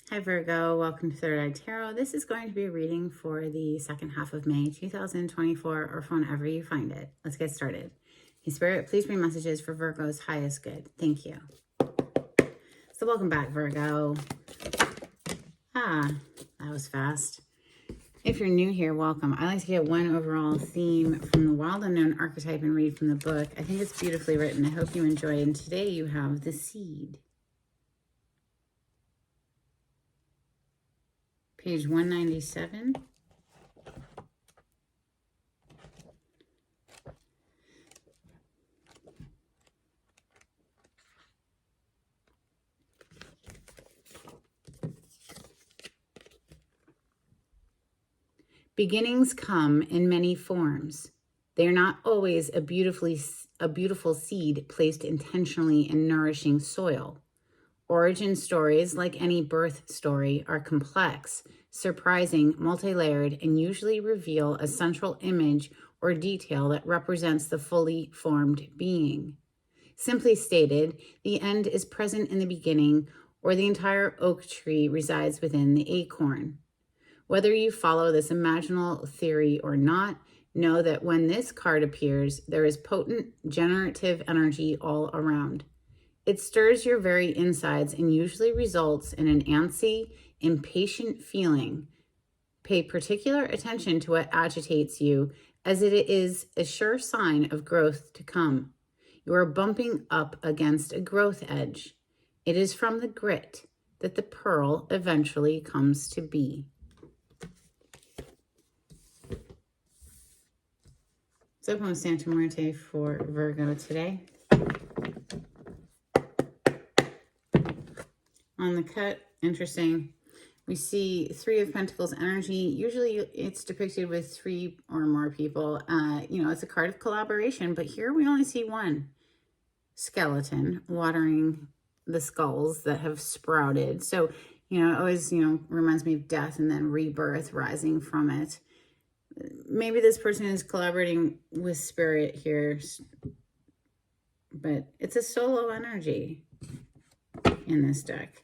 Hi Virgo, welcome to Third Eye Tarot. This is going to be a reading for the second half of May 2024 or whenever you find it. Let's get started. Hey Spirit, please bring messages for Virgo's highest good. Thank you. So welcome back, Virgo. That was fast. If you're new here, welcome. I like to get one overall theme from the Wild Unknown archetype and read from the book. I think it's beautifully written. I hope you enjoy. And today you have the Seed. Page 197. Beginnings come in many forms. They are not always a beautiful seed placed intentionally in nourishing soil. Origin stories, like any birth story, are complex, surprising, multi-layered, and usually reveal a central image or detail that represents the fully formed being. Simply stated, the end is present in the beginning, or the entire oak tree resides within the acorn. Whether you follow this imaginal theory or not, know that when this card appears, there is potent generative energy all around. It stirs your very insides and usually results in an antsy, impatient feeling. Pay particular attention to what agitates you, as it is a sure sign of growth to come. You are bumping up against a growth edge. It is from the grit that the pearl eventually comes to be. So open with Santa Muerte for Virgo today. On the cut, interesting. We see Three of Pentacles energy. Usually it's depicted with three or more people. It's a card of collaboration, but here we only see one skeleton watering the skulls that have sprouted. So, it always, reminds me of death and then rebirth rising from it. Maybe this person is collaborating with spirit here, but it's a solo energy in this deck.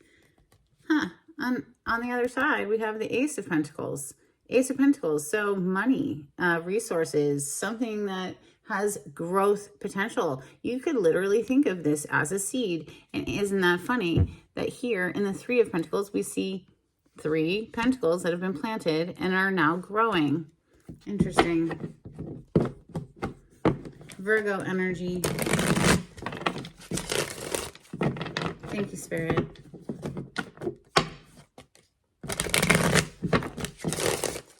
On the other side, we have the Ace of Pentacles. Ace of Pentacles, so money, resources, something that has growth potential. You could literally think of this as a seed. And isn't that funny that here in the Three of Pentacles, we see 3 pentacles that have been planted and are now growing. Interesting. Virgo energy. Thank you, Spirit.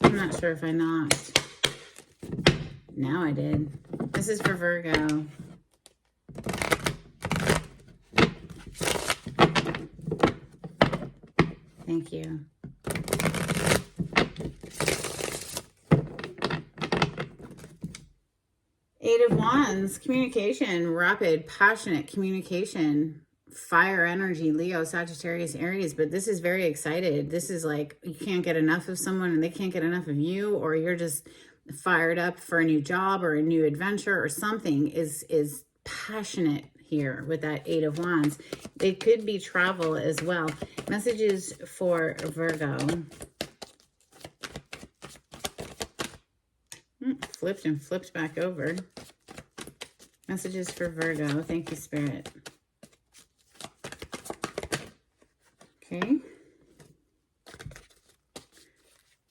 I'm not sure if I knocked. Now I did. This is for Virgo. Thank you. Eight of Wands, communication, rapid, passionate communication, fire energy, Leo, Sagittarius, Aries, but this is very excited. This is like you can't get enough of someone and they can't get enough of you, or you're just fired up for a new job or a new adventure or something is passionate here with that Eight of Wands. It could be travel as well. Messages for Virgo. Flipped and flipped back over. Messages for Virgo. Thank you, Spirit. Okay.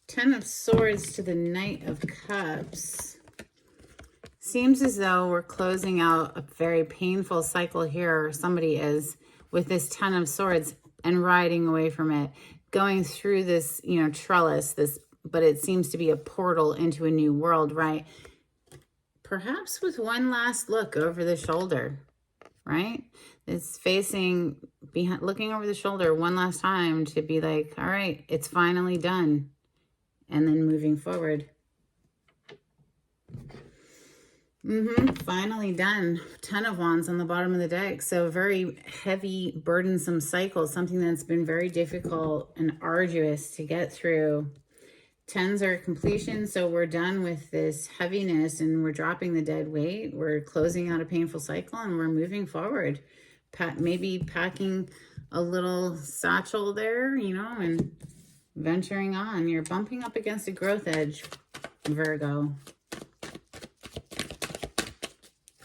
10 of Swords to the Knight of Cups. Seems as though we're closing out a very painful cycle here. Somebody is with this 10 of Swords and riding away from it, going through this, trellis, but it seems to be a portal into a new world, right? Perhaps with one last look over the shoulder, right? It's facing behind, looking over the shoulder one last time to be like, all right, it's finally done. And then moving forward. Finally done. 10 of Wands on the bottom of the deck. So very heavy, burdensome cycle, something that's been very difficult and arduous to get through. 10s are completion, so we're done with this heaviness and we're dropping the dead weight. We're closing out a painful cycle and we're moving forward. Maybe packing a little satchel there, you know, and venturing on. You're bumping up against a growth edge, Virgo.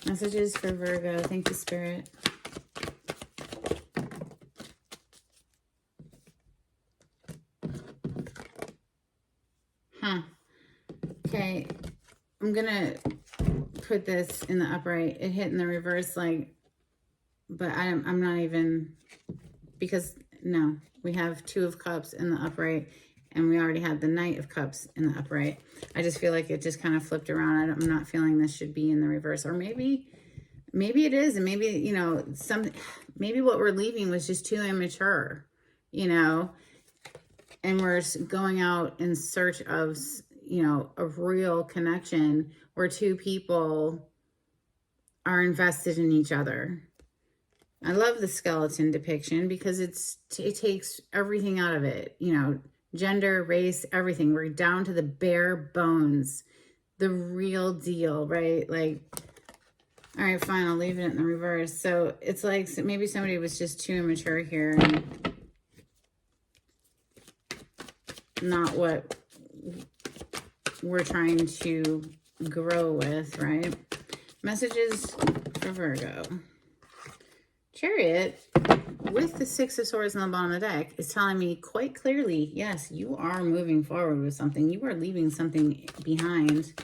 Messages for Virgo. Thank you, Spirit. Okay, I'm gonna put this in the upright. It hit in the reverse, like, but I'm not even, because no, we have 2 of Cups in the upright, and we already had the Knight of Cups in the upright. I just feel like it just kind of flipped around. I'm not feeling this should be in the reverse, or maybe it is, and maybe, you know, maybe what we're leaving was just too immature, you know, and we're going out in search of, you know, a real connection where 2 people are invested in each other. I love the skeleton depiction because it takes everything out of it, you know, gender, race, everything. We're down to the bare bones, the real deal, right? Like, all right, fine, I'll leave it in the reverse. So it's like maybe somebody was just too immature here and not what we're trying to grow with, right? Messages for Virgo. Chariot, with the 6 of Swords on the bottom of the deck, is telling me quite clearly, yes, you are moving forward with something. You are leaving something behind.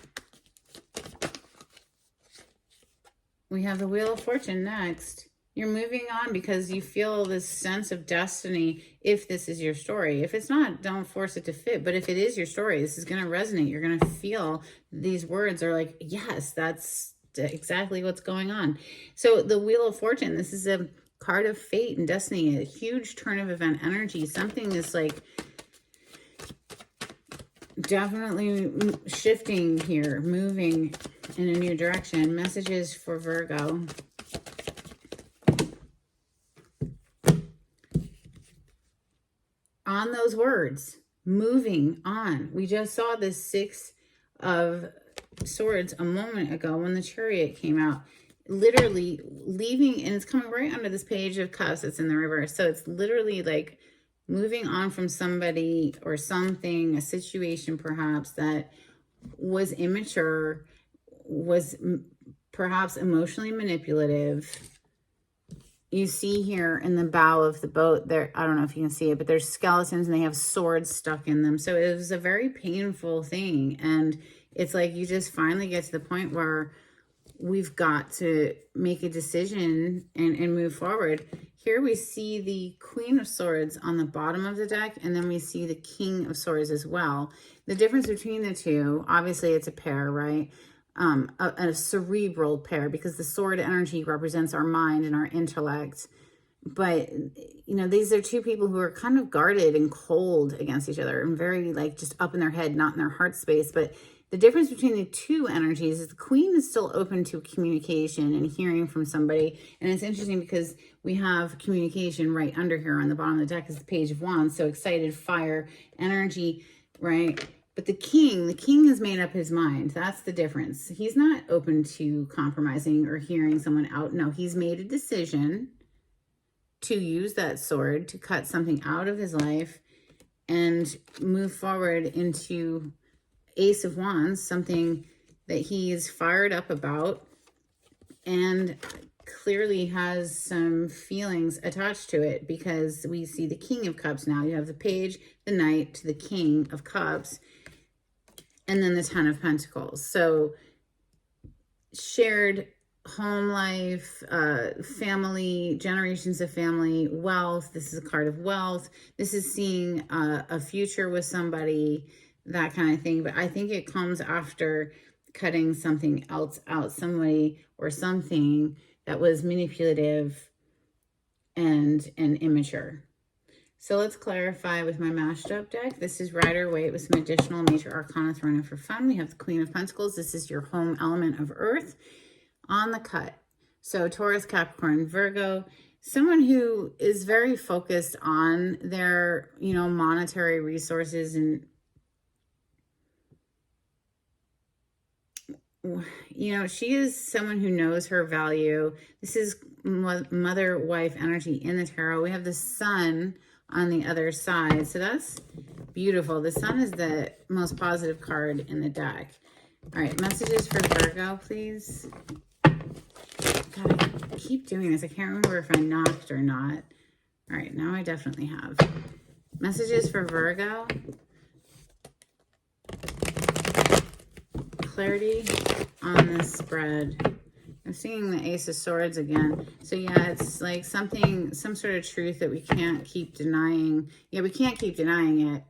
We have the Wheel of Fortune next. You're moving on because you feel this sense of destiny if this is your story. If it's not, don't force it to fit. But if it is your story, this is going to resonate. You're going to feel these words are like, yes, that's exactly what's going on. So the Wheel of Fortune, this is a card of fate and destiny, a huge turn of event energy. Something is like definitely shifting here, moving in a new direction. Messages for Virgo. On those words, moving on. We just saw this 6 of Swords a moment ago when the Chariot came out. Literally leaving, and it's coming right under this Page of Cups that's in the reverse. So it's literally like moving on from somebody or something, a situation perhaps that was immature, was perhaps emotionally manipulative. You see here in the bow of the boat there, I don't know if you can see it, but there's skeletons and they have swords stuck in them. So it was a very painful thing. And it's like you just finally get to the point where we've got to make a decision and move forward. Here we see the Queen of Swords on the bottom of the deck, and then we see the King of Swords as well. The difference between the two, obviously it's a pair, right? A cerebral pair, because the sword energy represents our mind and our intellect. But, you know, these are 2 people who are kind of guarded and cold against each other and very like just up in their head, not in their heart space. But the difference between the 2 energies is the Queen is still open to communication and hearing from somebody. And it's interesting because we have communication right under here on the bottom of the deck is the Page of Wands. So excited, fire, energy, right? But the king has made up his mind. That's the difference. He's not open to compromising or hearing someone out. No, he's made a decision to use that sword to cut something out of his life and move forward into Ace of Wands, something that he's fired up about and clearly has some feelings attached to it, because we see the King of Cups now. You have the Page, the Knight, to the King of Cups, and then the 10 of Pentacles. So shared home life, family, generations of family, wealth. This is a card of wealth. This is seeing a future with somebody, that kind of thing. But I think it comes after cutting something else out, somebody or something that was manipulative and immature. So let's clarify with my mashed up deck. This is Rider Waite with some additional major arcana thrown in for fun. We have the Queen of Pentacles. This is your home element of Earth on the cut. So Taurus, Capricorn, Virgo, someone who is very focused on their, you know, monetary resources and you know, she is someone who knows her value. This is mother-wife energy in the tarot. We have the sun on the other side. So that's beautiful. The sun is the most positive card in the deck. All right, messages for Virgo, please. God, I keep doing this. I can't remember if I knocked or not. All right, now I definitely have. Messages for Virgo. Clarity on this spread. I'm seeing the Ace of Swords again. So yeah, it's like something, some sort of truth that we can't keep denying. Yeah, we can't keep denying it.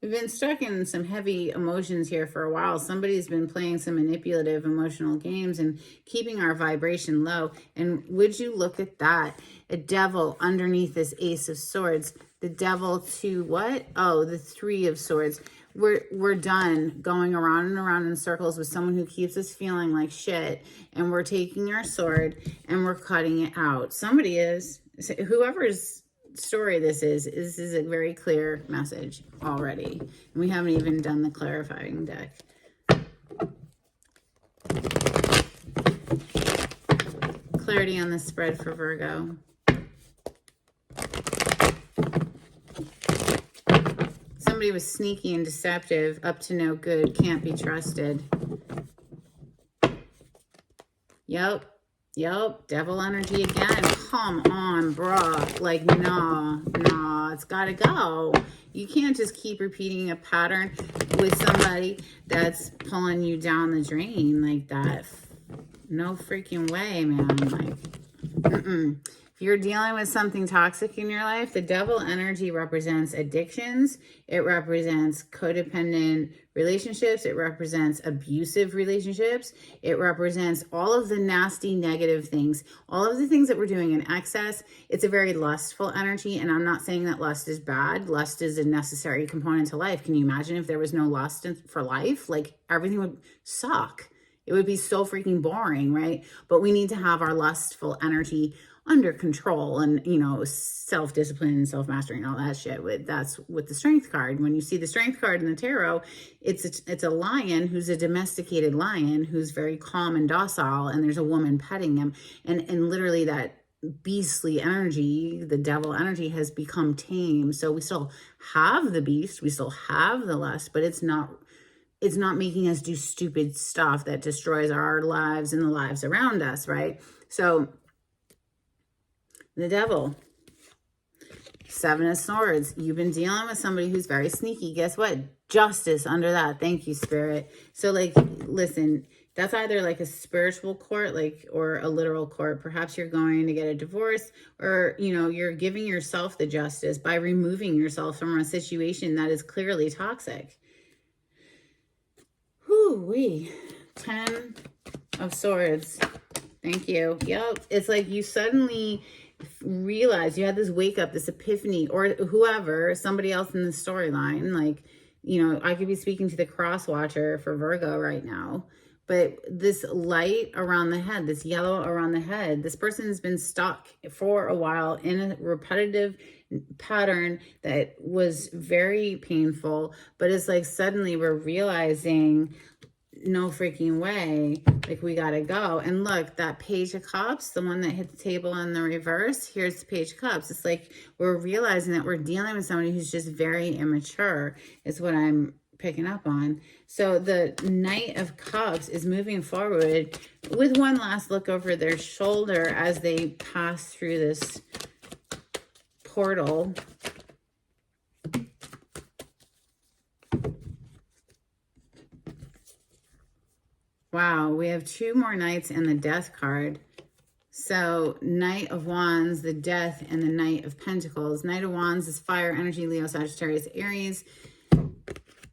We've been stuck in some heavy emotions here for a while. Somebody's been playing some manipulative emotional games and keeping our vibration low. And would you look at that? A devil underneath this Ace of Swords. The devil to what? Oh, the Three of Swords. We're done going around and around in circles with someone who keeps us feeling like shit. And we're taking our sword and we're cutting it out. Somebody is. Whoever's story this is a very clear message already. And we haven't even done the clarifying deck. Clarity on the spread for Virgo. Somebody was sneaky and deceptive, up to no good, can't be trusted. Yep. Devil energy again. Come on, bruh. Like, nah, it's gotta go. You can't just keep repeating a pattern with somebody that's pulling you down the drain like that. No freaking way, man. Like, If you're dealing with something toxic in your life, the devil energy represents addictions. It represents codependent relationships. It represents abusive relationships. It represents all of the nasty, negative things, all of the things that we're doing in excess. It's a very lustful energy. And I'm not saying that lust is bad. Lust is a necessary component to life. Can you imagine if there was no lust for life? Like, everything would suck. It would be so freaking boring, right? But we need to have our lustful energy under control and, you know, self-discipline and self-mastery and all that shit. That's with the strength card. When you see the strength card in the tarot, it's a lion who's a domesticated lion who's very calm and docile, and there's a woman petting him. And literally that beastly energy, the devil energy, has become tame. So we still have the beast, we still have the lust, but it's not making us do stupid stuff that destroys our lives and the lives around us, right? So the devil, Seven of Swords. You've been dealing with somebody who's very sneaky. Guess what? Justice under that. Thank you, Spirit. So, like, listen, that's either like a spiritual court, like, or a literal court. Perhaps you're going to get a divorce, or, you know, you're giving yourself the justice by removing yourself from a situation that is clearly toxic. Whoo-wee. 10 of Swords. Thank you. Yep. It's like you suddenly realize you had this wake up, this epiphany, or whoever, somebody else in the storyline. Like, you know, I could be speaking to the cross watcher for Virgo right now, but this light around the head, this yellow around the head, this person has been stuck for a while in a repetitive pattern that was very painful, but it's like suddenly we're realizing, no freaking way, like, we gotta go. And look, that Page of Cups, the one that hit the table in the reverse, here's the Page of Cups. It's like we're realizing that we're dealing with somebody who's just very immature, is what I'm picking up on. So the Knight of Cups is moving forward with one last look over their shoulder as they pass through this portal. Wow, we have two more Knights and the Death card. So Knight of Wands, the Death, and the Knight of Pentacles. Knight of Wands is fire energy, Leo, Sagittarius, Aries.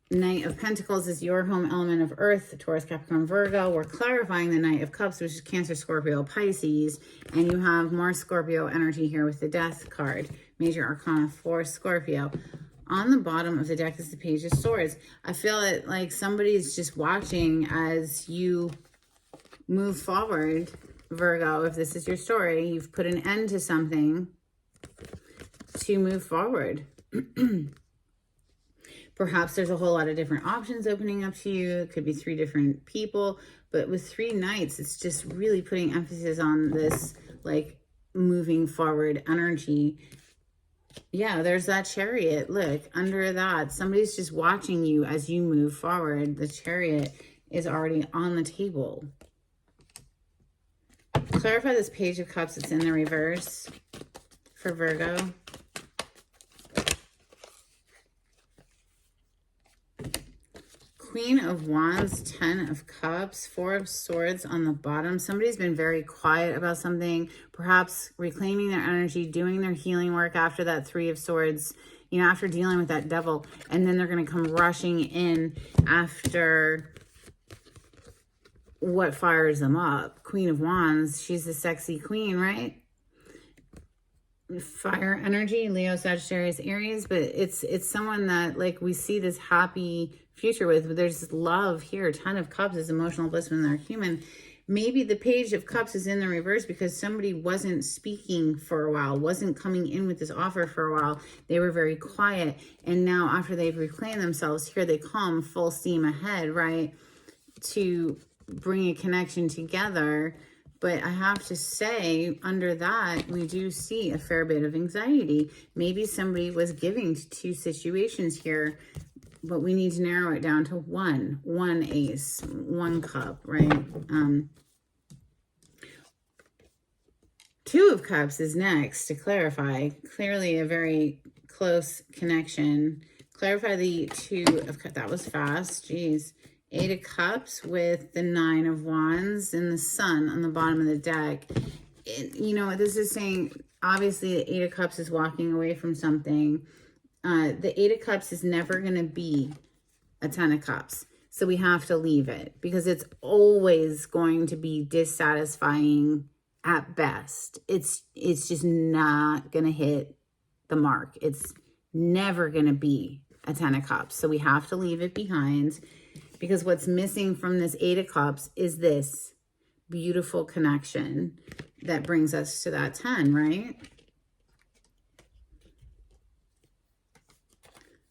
Knight of Pentacles is your home element of Earth, Taurus, Capricorn, Virgo. We're clarifying the Knight of Cups, which is Cancer, Scorpio, Pisces. And you have more Scorpio energy here with the Death card. Major Arcana for Scorpio. On the bottom of the deck is the Page of Swords. I feel it like somebody's just watching as you move forward, Virgo. If this is your story, you've put an end to something to move forward. Perhaps there's a whole lot of different options opening up to you. It could be 3 different people, but with 3 knights, it's just really putting emphasis on this like moving forward energy. Yeah, there's that Chariot. Look, under that, somebody's just watching you as you move forward. The Chariot is already on the table. Clarify this Page of Cups that's in the reverse for Virgo. Queen of Wands, 10 of Cups, 4 of Swords on the bottom. Somebody's been very quiet about something, perhaps reclaiming their energy, doing their healing work after that 3 of Swords, you know, after dealing with that devil. And then they're going to come rushing in after what fires them up. Queen of Wands, she's the sexy queen, right? Fire energy, Leo, Sagittarius, Aries, but it's someone that like we see this happy future with. There's love here. 10 of Cups is emotional bliss when they're human. Maybe the Page of Cups is in the reverse because somebody wasn't speaking for a while, wasn't coming in with this offer for a while. They were very quiet, and now after they've reclaimed themselves, here they come full steam ahead, right, to bring a connection together. But I have to say, under that, we do see a fair bit of anxiety. Maybe somebody was giving to 2 situations here, but we need to narrow it down to one ace, 1 cup, right? 2 of Cups is next to clarify. Clearly a very close connection. Clarify the 2 of Cups. That was fast. Jeez. 8 of Cups with the 9 of Wands and the Sun on the bottom of the deck. You know, this is saying, obviously, the 8 of Cups is walking away from something. The 8 of Cups is never going to be a 10 of Cups. So we have to leave it because it's always going to be dissatisfying at best. It's just not going to hit the mark. It's never going to be a 10 of Cups. So we have to leave it behind. Because what's missing from this 8 of Cups is this beautiful connection that brings us to that 10, right?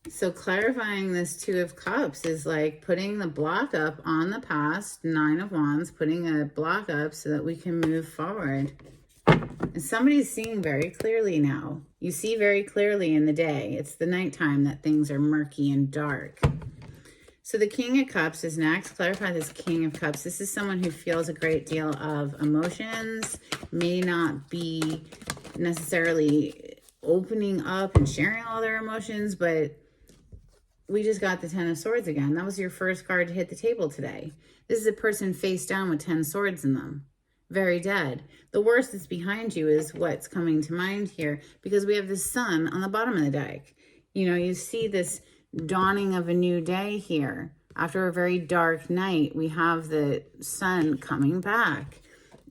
So clarifying this 2 of Cups is like putting the block up on the past, 9 of Wands, putting a block up so that we can move forward. And somebody's seeing very clearly now. You see very clearly in the day. It's the nighttime that things are murky and dark. So the King of Cups is next. Clarify this King of Cups. This is someone who feels a great deal of emotions, may not be necessarily opening up and sharing all their emotions, but we just got the 10 of Swords again. That was your first card to hit the table today. This is a person face down with 10 swords in them. Very dead. The worst that's behind you is what's coming to mind here because we have the Sun on the bottom of the deck. You know, you see this dawning of a new day here. After a very dark night, we have the Sun coming back.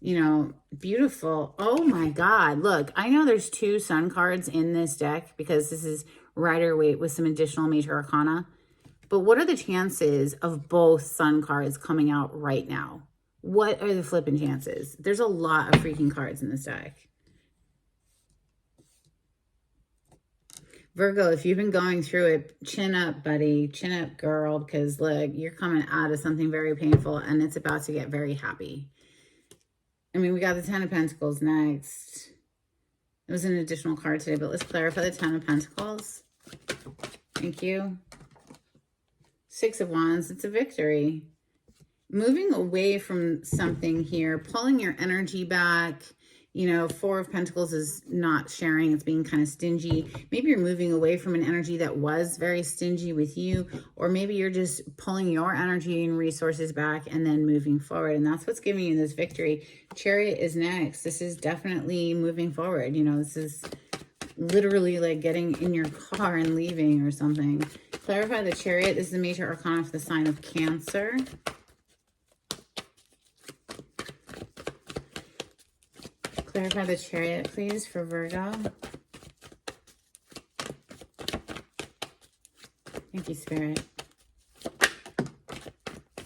You know, beautiful. Oh my God. Look, I know there's 2 Sun cards in this deck because this is Rider-Waite with some additional major arcana. But what are the chances of both Sun cards coming out right now? What are the flipping chances? There's a lot of freaking cards in this deck. Virgo, if you've been going through it, chin up, buddy. Chin up, girl, because look, you're coming out of something very painful and it's about to get very happy. I mean, we got the 10 of Pentacles next. It was an additional card today, but let's clarify the 10 of Pentacles. Thank you. 6 of Wands, it's a victory. Moving away from something here, pulling your energy back. You know, 4 of Pentacles is not sharing. It's being kind of stingy. Maybe you're moving away from an energy that was very stingy with you, or maybe you're just pulling your energy and resources back and then moving forward. And that's what's giving you this victory. Chariot is next. This is definitely moving forward. You know, this is literally like getting in your car and leaving or something. Clarify the Chariot. This is the major arcana for the sign of Cancer. Clarify the Chariot, please, for Virgo. Thank you, Spirit.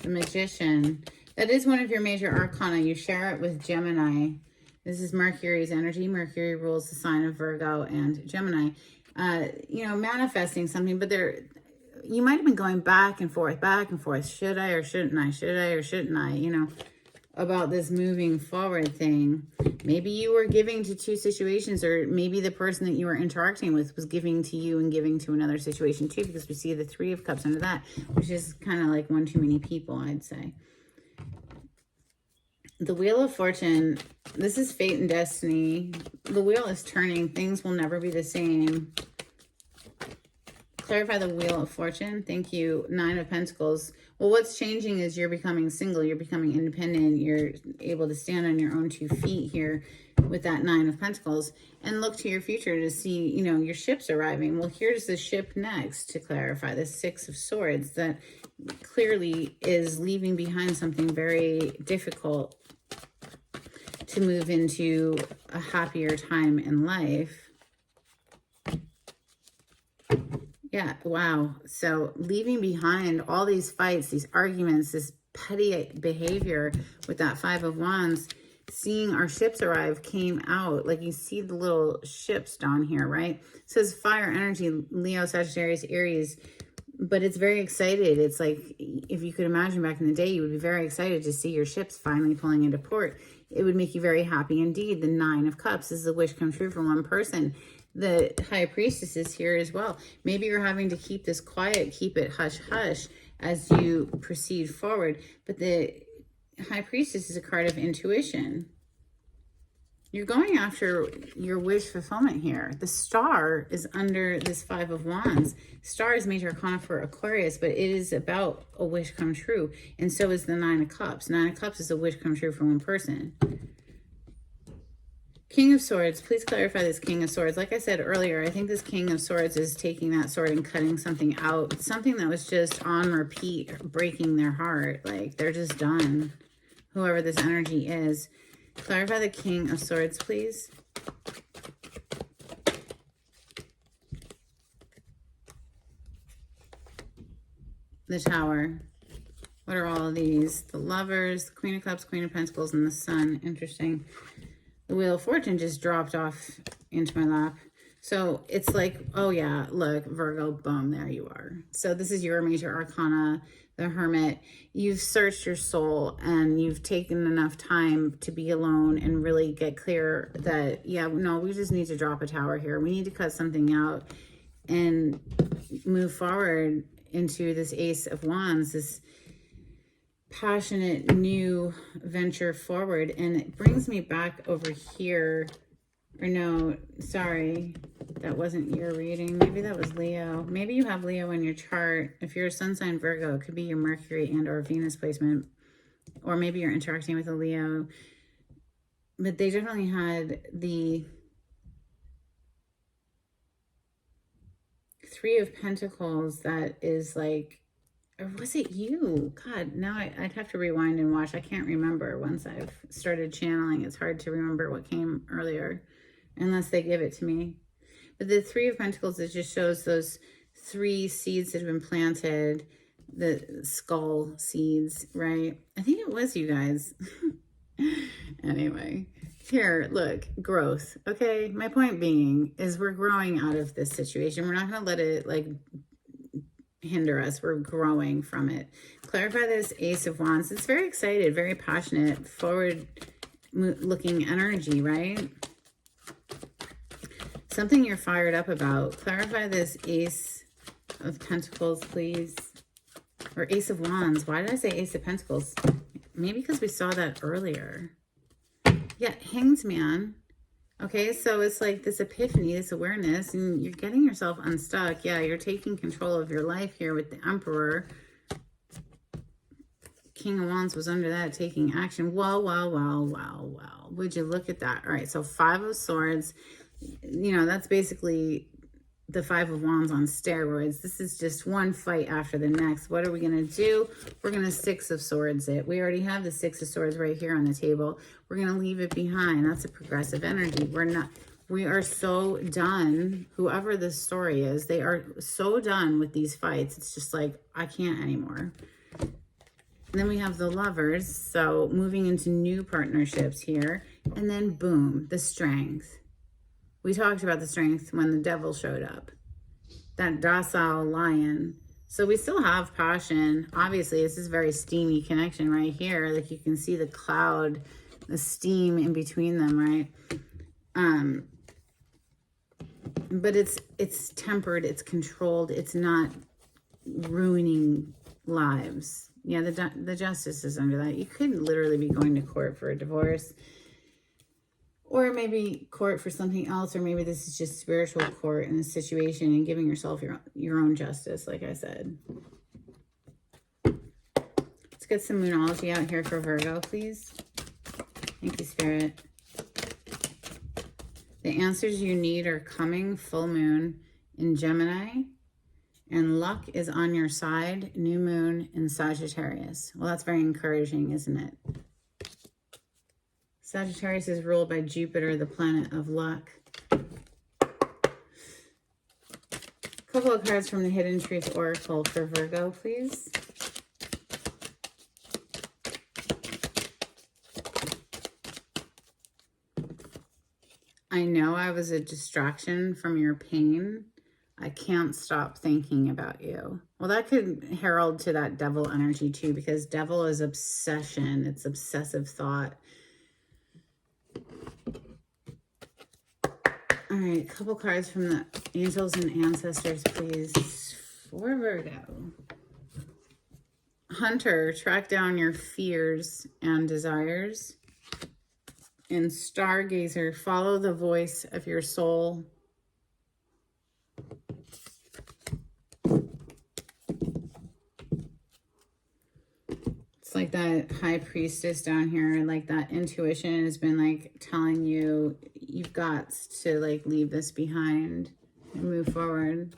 The Magician. That is one of your major arcana. You share it with Gemini. This is Mercury's energy. Mercury rules the sign of Virgo and Gemini. You know, manifesting something, but you might have been going back and forth, back and forth. Should I or shouldn't I? Should I or shouldn't I? You know, about this moving forward thing. Maybe you were giving to two situations, or maybe the person that you were interacting with was giving to you and giving to another situation too, because we see the Three of Cups under that, which is kind of like one too many people, I'd say. The Wheel of Fortune, this is fate and destiny. The wheel is turning. Things will never be the same. Clarify the Wheel of Fortune. Thank you. Nine of Pentacles. Well, what's changing is you're becoming single. You're becoming independent. You're able to stand on your own 2 feet here with that Nine of Pentacles and look to your future to see, you know, your ship's arriving. Well, here's the ship next to clarify. The Six of Swords that clearly is leaving behind something very difficult to move into a happier time in life. Yeah, wow. So leaving behind all these fights, these arguments, this petty behavior with that Five of Wands, seeing our ships arrive came out. Like you see the little ships down here, right? It says fire energy, Leo, Sagittarius, Aries, but it's very excited. It's like, if you could imagine back in the day, you would be very excited to see your ships finally pulling into port. It would make you very happy indeed. The Nine of Cups is a wish come true for one person. The High Priestess is here as well. Maybe you're having to keep this quiet, keep it hush-hush as you proceed forward. But the High Priestess is a card of intuition. You're going after your wish fulfillment here. The Star is under this Five of Wands. Star is major arcana for Aquarius, but it is about a wish come true. And so is the Nine of Cups. Nine of Cups is a wish come true for one person. King of Swords, please clarify this King of Swords. Like I said earlier, I think this King of Swords is taking that sword and cutting something out. Something that was just on repeat, breaking their heart. Like, they're just done. Whoever this energy is. Clarify the King of Swords, please. The Tower. What are all of these? The Lovers, the Queen of Cups, Queen of Pentacles, and the Sun. Interesting. The Wheel of Fortune just dropped off into my lap. So it's like, oh yeah, look, Virgo, boom, there you are. So this is your major arcana, the Hermit. You've searched your soul and you've taken enough time to be alone and really get clear that, yeah, no, we just need to drop a tower here. We need to cut something out and move forward into this Ace of Wands, this passionate new venture forward. And it brings me back over here, or no, sorry, that wasn't your reading. Maybe that was Leo. Maybe you have Leo in your chart. If you're a sun sign Virgo, it could be your Mercury and or Venus placement, or maybe you're interacting with a Leo. But they definitely had the Three of Pentacles that is like, or was it you? God, now I'd have to rewind and watch. I can't remember. Once I've started channeling, it's hard to remember what came earlier unless they give it to me. But the Three of Pentacles, it just shows those 3 seeds that have been planted, the skull seeds, right? I think it was you guys. Anyway, here, look, growth. Okay, my point being is we're growing out of this situation. We're not going to let it like hinder us. We're growing from it. Clarify this Ace of Wands. It's very excited, very passionate, forward looking energy, right? Something you're fired up about. Clarify this Ace of Pentacles, please. Or Ace of Wands. Why did I say Ace of Pentacles? Maybe because we saw that earlier. Yeah, Hanged Man. Okay, so it's like this epiphany, this awareness, and you're getting yourself unstuck. Yeah, you're taking control of your life here with the Emperor. King of Wands was under that, taking action. Wow, wow, wow, wow, wow. Would you look at that? All right, so Five of Swords. You know, that's basically the Five of Wands on steroids. This is just one fight after the next. What are we going to do? We're going to Six of Swords it. We already have the Six of Swords right here on the table. We're going to leave it behind. That's a progressive energy. We are so done. Whoever this story is, they are so done with these fights. It's just like, I can't anymore. And then we have the Lovers. So moving into new partnerships here. And then boom, the Strength. We talked about the Strength when the Devil showed up. That docile lion So we still have passion. Obviously, this is a very steamy connection right here. Like you can see the cloud, the steam in between them, right? But it's tempered, it's controlled, it's not ruining lives. Yeah, the justice is under that. You could literally be going to court for a divorce, or maybe court for something else, or maybe this is just spiritual court in this situation and giving yourself your own justice, like I said. Let's get some Moonology out here for Virgo, please. Thank you, Spirit. The answers you need are coming. Full moon in Gemini. And luck is on your side. New moon in Sagittarius. Well, that's very encouraging, isn't it? Sagittarius is ruled by Jupiter, the planet of luck. A couple of cards from the Hidden Truth Oracle for Virgo, please. I know I was a distraction from your pain. I can't stop thinking about you. Well, that could herald to that devil energy too, because devil is obsession. It's obsessive thought. All right, a couple cards from the angels and ancestors, please, for Virgo. Hunter, track down your fears and desires. And Stargazer, follow the voice of your soul. It's like that high priestess down here, like that intuition has been like telling you, you've got to like leave this behind and move forward.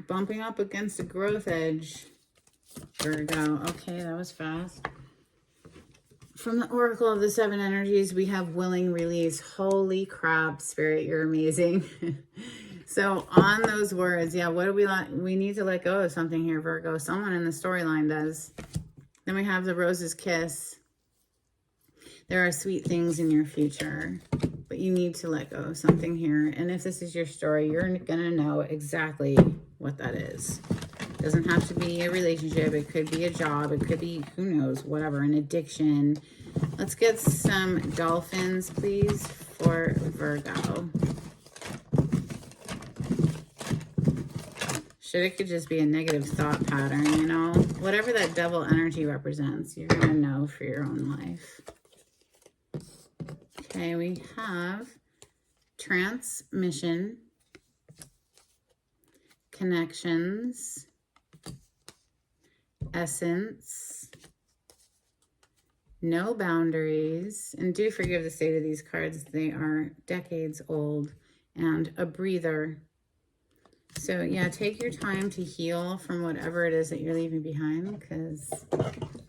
Bumping up against a growth edge, Virgo. Okay, that was fast. From the Oracle of the Seven Energies, we have willing release. Holy crap, Spirit, you're amazing. So on those words, yeah, what do we like? We need to let go of something here, Virgo. Someone in the storyline does. Then we have the Rose's Kiss. There are sweet things in your future, but you need to let go of something here. And if this is your story, you're going to know exactly what that is. It doesn't have to be a relationship. It could be a job. It could be, who knows, whatever, an addiction. Let's get some dolphins, please, for Virgo. Shit, it could just be a negative thought pattern, you know? Whatever that devil energy represents, you're going to know for your own life. Okay, we have transmission, connections, essence, no boundaries, and do forgive the state of these cards. They are decades old, and a breather. So yeah, take your time to heal from whatever it is that you're leaving behind, because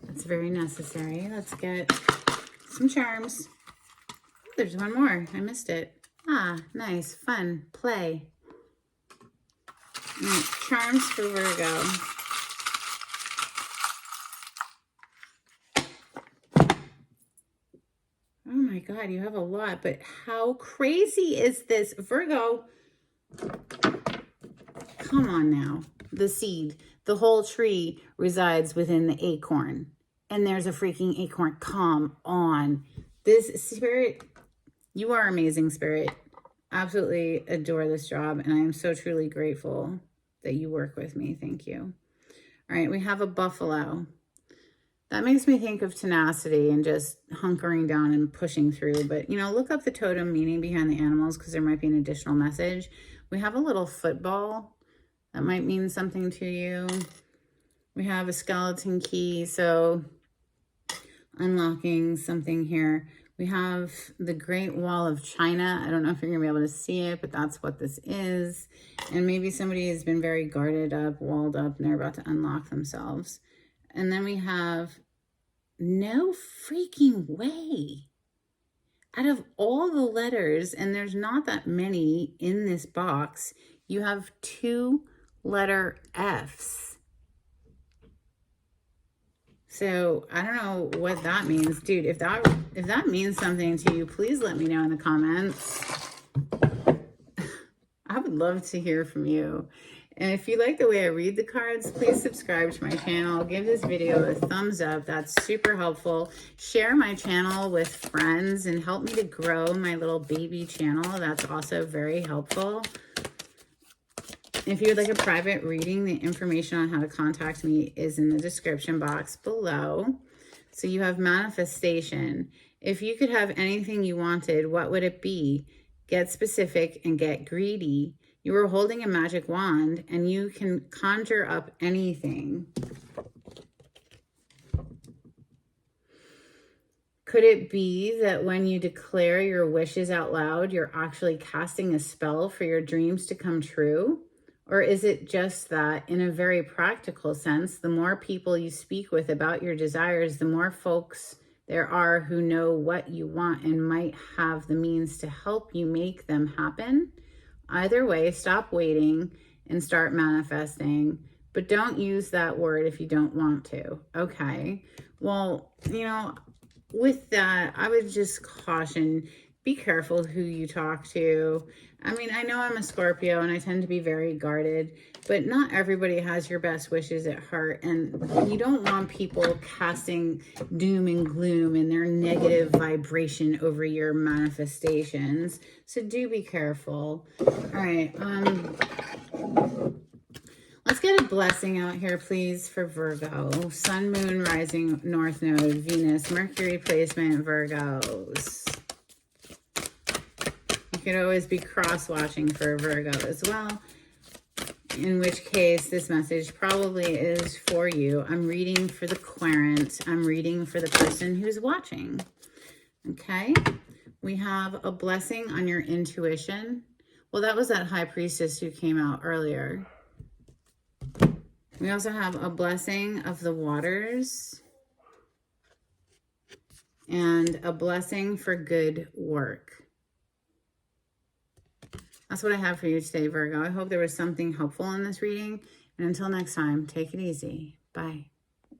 it's very necessary. Let's get some charms. There's one more. I missed it. Ah, nice. Fun. Play. Right, charms for Virgo. Oh my God, you have a lot, but how crazy is this? Virgo, come on now. The seed, the whole tree resides within the acorn. And there's a freaking acorn. Come on. This Spirit, you are amazing, Spirit. Absolutely adore this job. And I am so truly grateful that you work with me. Thank you. All right, we have a buffalo. That makes me think of tenacity and just hunkering down and pushing through. But, you know, look up the totem meaning behind the animals, because there might be an additional message. We have a little football. That might mean something to you. We have a skeleton key, so unlocking something here. We have the Great Wall of China. I don't know if you're going to be able to see it, but that's what this is. And maybe somebody has been very guarded up, walled up, and they're about to unlock themselves. And then we have no freaking way. Out of all the letters, and there's not that many in this box, you have 2 letter Fs. So I don't know what that means. Dude, if that means something to you, please let me know in the comments. I would love to hear from you. And if you like the way I read the cards, please subscribe to my channel. Give this video a thumbs up. That's super helpful. Share my channel with friends and help me to grow my little baby channel. That's also very helpful. If you would like a private reading, the information on how to contact me is in the description box below. So you have manifestation. If you could have anything you wanted, what would it be? Get specific and get greedy. You are holding a magic wand and you can conjure up anything. Could it be that when you declare your wishes out loud, you're actually casting a spell for your dreams to come true? Or is it just that, in a very practical sense, the more people you speak with about your desires, the more folks there are who know what you want and might have the means to help you make them happen? Either way, stop waiting and start manifesting, but don't use that word if you don't want to. Okay. Well, you know, with that, I would just caution, be careful who you talk to. I mean, I know I'm a Scorpio and I tend to be very guarded, but not everybody has your best wishes at heart. And you don't want people casting doom and gloom and their negative vibration over your manifestations. So do be careful. All right. Let's get a blessing out here, please, for Virgo. Sun, Moon, Rising, North Node, Venus, Mercury placement, Virgos. You could always be cross-watching for Virgo as well, in which case this message probably is for you. I'm reading for the querent. I'm reading for the person who's watching. Okay? We have a blessing on your intuition. Well, that was that High Priestess who came out earlier. We also have a blessing of the waters and a blessing for good work. That's what I have for you today, Virgo. I hope there was something helpful in this reading. And until next time, take it easy. Bye.